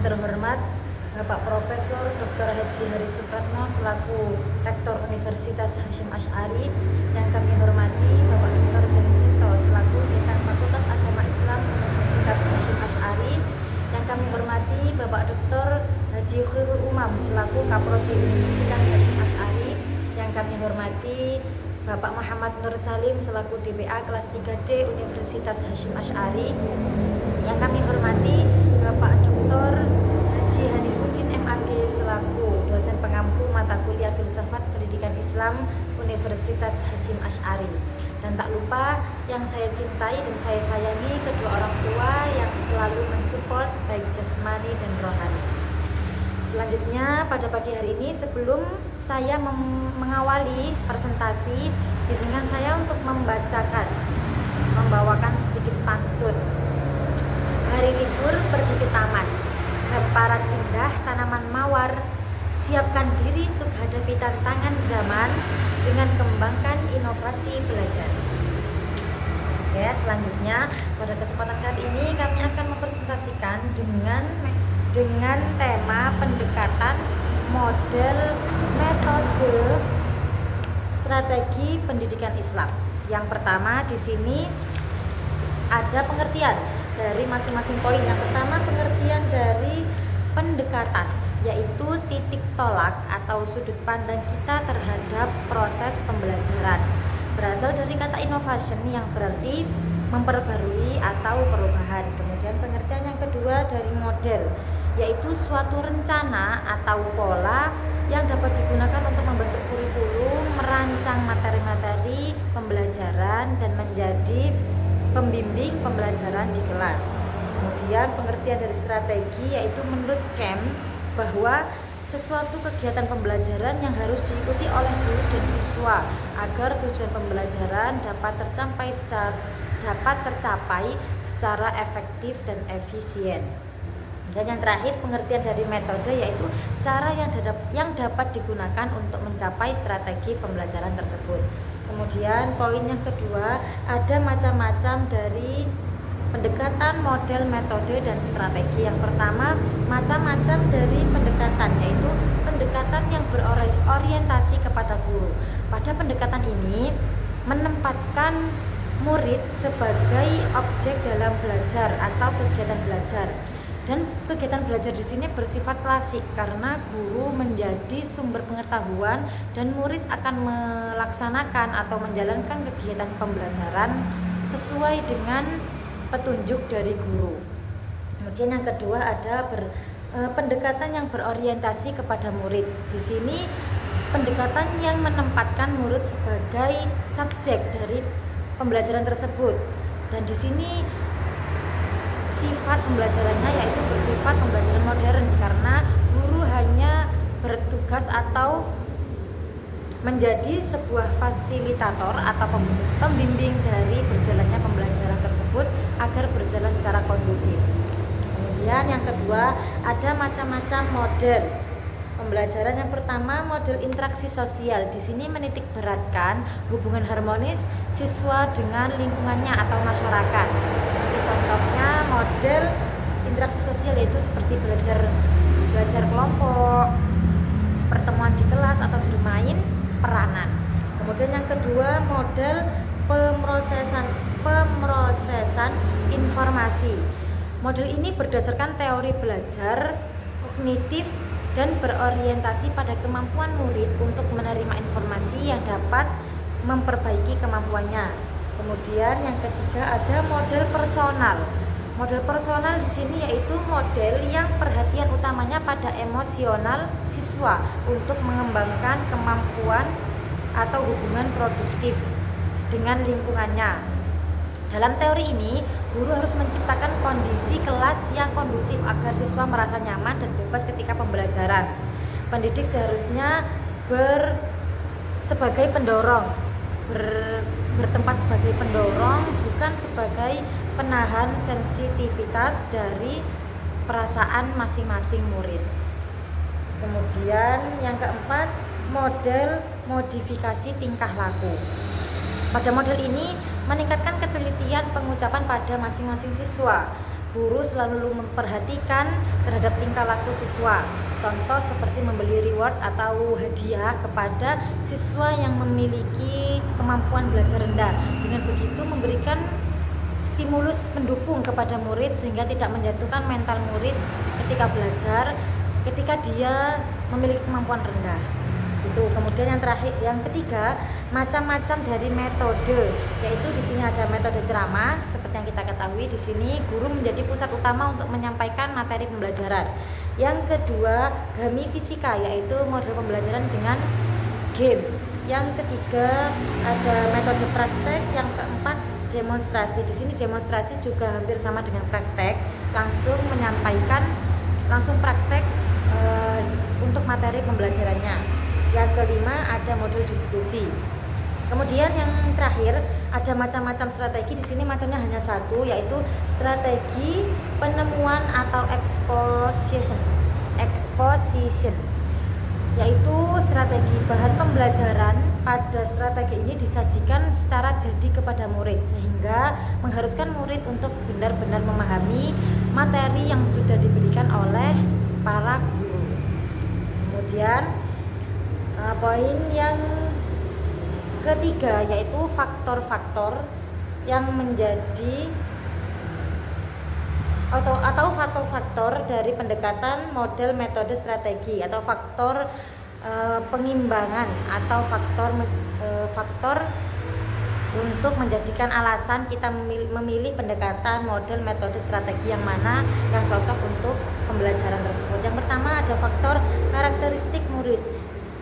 terhormat Bapak Profesor Dr. Haji Haris Supratno selaku Rektor Universitas Hasyim Asy'ari, yang kami hormati Bapak Dr. Jasminto selaku Dekan Fakultas Agama Islam Universitas Hasyim Asy'ari, yang kami hormati Bapak Dr. Haji Khairul Umam selaku Kaprodi Universitas Hasyim Asy'ari, yang kami hormati Bapak Muhammad Nur Salim selaku DPA kelas 3C Universitas Hasyim Asy'ari, yang kami hormati Bapak Dr. Haji Hanifuddin MAG selaku dosen pengampu mata kuliah Filsafat Pendidikan Islam Universitas Hasyim Asy'ari. Dan tak lupa yang saya cintai dan saya sayangi, kedua orang tua yang selalu mensupport baik jasmani dan rohani. Selanjutnya pada pagi hari ini, sebelum saya mengawali presentasi, izinkan saya untuk membawakan sedikit pantun. Hari libur pergi ke taman, hamparan indah tanaman mawar, siapkan diri untuk hadapi tantangan zaman dengan kembangkan inovasi belajar. Oke, selanjutnya pada kesempatan kali ini kami akan mempresentasikan dengan tema pendekatan model metode strategi pendidikan Islam. Yang pertama di sini ada pengertian dari masing-masing poin. Yang pertama pengertian dari pendekatan, yaitu titik tolak atau sudut pandang kita terhadap proses pembelajaran. Berasal dari kata innovation yang berarti memperbarui atau perubahan. Kemudian pengertian yang kedua dari model, yaitu suatu rencana atau pola yang dapat digunakan untuk membentuk kurikulum, merancang materi-materi pembelajaran, dan menjadi pembimbing pembelajaran di kelas. Kemudian pengertian dari strategi, yaitu menurut Kemp bahwa sesuatu kegiatan pembelajaran yang harus diikuti oleh guru dan siswa agar tujuan pembelajaran dapat tercapai secara efektif dan efisien. Dan yang terakhir pengertian dari metode, yaitu cara yang dapat digunakan untuk mencapai strategi pembelajaran tersebut. Kemudian poin yang kedua, ada macam-macam dari pendekatan, model, metode, dan strategi. Yang pertama, macam-macam dari pendekatan, yaitu pendekatan yang berorientasi kepada guru. Pada pendekatan ini menempatkan murid sebagai objek dalam belajar atau kegiatan belajar. Dan kegiatan belajar di sini bersifat klasik karena guru menjadi sumber pengetahuan dan murid akan melaksanakan atau menjalankan kegiatan pembelajaran sesuai dengan petunjuk dari guru. Kemudian yang kedua ada pendekatan yang berorientasi kepada murid. Di sini pendekatan yang menempatkan murid sebagai subjek dari pembelajaran tersebut. Dan di sini sifat pembelajarannya yaitu bersifat pembelajaran modern karena guru hanya bertugas atau menjadi sebuah fasilitator atau pembimbing dari berjalannya pembelajaran tersebut agar berjalan secara kondusif. Kemudian yang kedua ada macam-macam model pembelajaran. Yang pertama model interaksi sosial. Di sini menitik beratkan hubungan harmonis siswa dengan lingkungannya atau masyarakat. Seperti contohnya model interaksi sosial, yaitu seperti belajar kelompok, pertemuan di kelas atau bermain peranan. Kemudian yang kedua model pemrosesan informasi. Model ini berdasarkan teori belajar kognitif dan berorientasi pada kemampuan murid untuk menerima informasi yang dapat memperbaiki kemampuannya. Kemudian yang ketiga ada model personal. Model personal di sini yaitu model yang perhatian utamanya pada emosional siswa untuk mengembangkan kemampuan atau hubungan produktif dengan lingkungannya. Dalam teori ini, guru harus menciptakan kondisi kelas yang kondusif agar siswa merasa nyaman dan bebas ketika pembelajaran. Pendidik seharusnya sebagai pendorong, bertempat sebagai pendorong, bukan sebagai penahan sensitivitas dari perasaan masing-masing murid. Kemudian yang keempat, model modifikasi tingkah laku. Pada model ini meningkatkan ketelitian pengucapan pada masing-masing siswa. guru selalu memperhatikan terhadap tingkah laku siswa. Contoh seperti membeli reward atau hadiah kepada siswa yang memiliki kemampuan belajar rendah. Dengan begitu memberikan stimulus pendukung kepada murid sehingga tidak menjatuhkan mental murid ketika belajar ketika dia memiliki kemampuan rendah. Itu. Kemudian yang ketiga, macam-macam dari metode, yaitu di sini ada metode ceramah seperti yang kita ketahui. Di sini guru menjadi pusat utama untuk menyampaikan materi pembelajaran. Yang kedua, gamifisika, yaitu model pembelajaran dengan game. Yang ketiga, ada metode praktek. Yang keempat, demonstrasi. Di sini demonstrasi juga hampir sama dengan praktek, langsung menyampaikan, langsung praktek untuk materi pembelajarannya. Yang kelima, ada modul diskusi. Kemudian yang terakhir, ada macam-macam strategi. Di sini macamnya hanya satu, yaitu strategi penemuan atau exposition, yaitu strategi bahan pembelajaran. Pada strategi ini disajikan secara jadi kepada murid, sehingga mengharuskan murid untuk benar-benar memahami materi yang sudah diberikan oleh para guru. Kemudian poin yang ketiga, yaitu faktor-faktor yang menjadi atau faktor-faktor dari pendekatan model metode strategi, atau faktor pengimbangan, atau faktor untuk menjadikan alasan kita memilih pendekatan model metode strategi yang mana yang cocok untuk pembelajaran tersebut. Yang pertama, ada faktor karakteristik murid.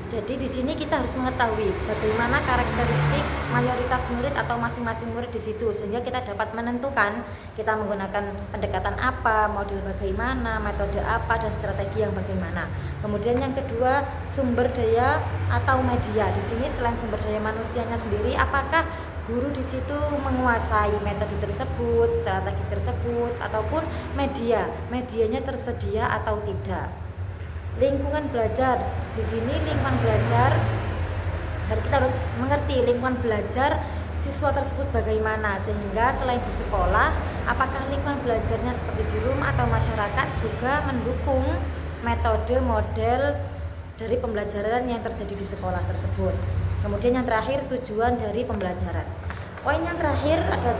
Jadi di sini kita harus mengetahui bagaimana karakteristik mayoritas murid atau masing-masing murid di situ, sehingga kita dapat menentukan kita menggunakan pendekatan apa, model bagaimana, metode apa, dan strategi yang bagaimana. Kemudian yang kedua, sumber daya atau media. Di sini selain sumber daya manusianya sendiri, apakah guru di situ menguasai metode tersebut, strategi tersebut, ataupun medianya tersedia atau tidak. Lingkungan belajar. Di sini lingkungan belajar, kita harus mengerti lingkungan belajar siswa tersebut bagaimana, sehingga selain di sekolah, apakah lingkungan belajarnya seperti di rumah atau masyarakat juga mendukung metode model dari pembelajaran yang terjadi di sekolah tersebut. Kemudian yang terakhir, tujuan dari pembelajaran. Poin yang terakhir ada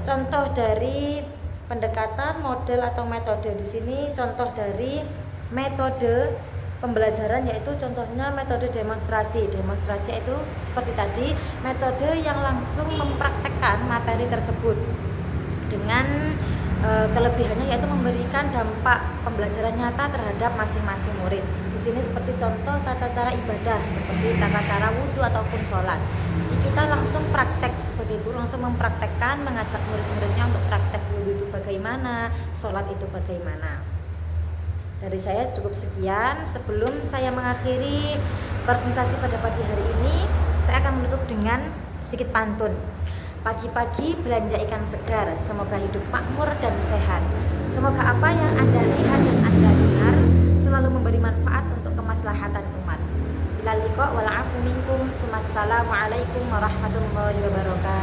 contoh dari pendekatan model atau metode. Di sini contoh dari metode pembelajaran, yaitu contohnya metode demonstrasi. Demonstrasi itu seperti tadi, metode yang langsung mempraktekkan materi tersebut dengan kelebihannya yaitu memberikan dampak pembelajaran nyata terhadap masing-masing murid. Di sini seperti contoh tata cara ibadah, seperti tata cara wudhu ataupun sholat. Jadi kita langsung praktek sebagai guru, langsung mempraktekkan, mengajak murid-muridnya untuk praktek wudhu itu bagaimana, sholat itu bagaimana. Dari saya cukup sekian. Sebelum saya mengakhiri presentasi pada pagi hari ini, saya akan menutup dengan sedikit pantun. Pagi-pagi belanja ikan segar, semoga hidup makmur dan sehat. Semoga apa yang Anda lihat dan Anda dengar selalu memberi manfaat untuk kemaslahatan umat. Ilal liqa wal afu minkum. Wassalamualaikum warahmatullahi wabarakatuh.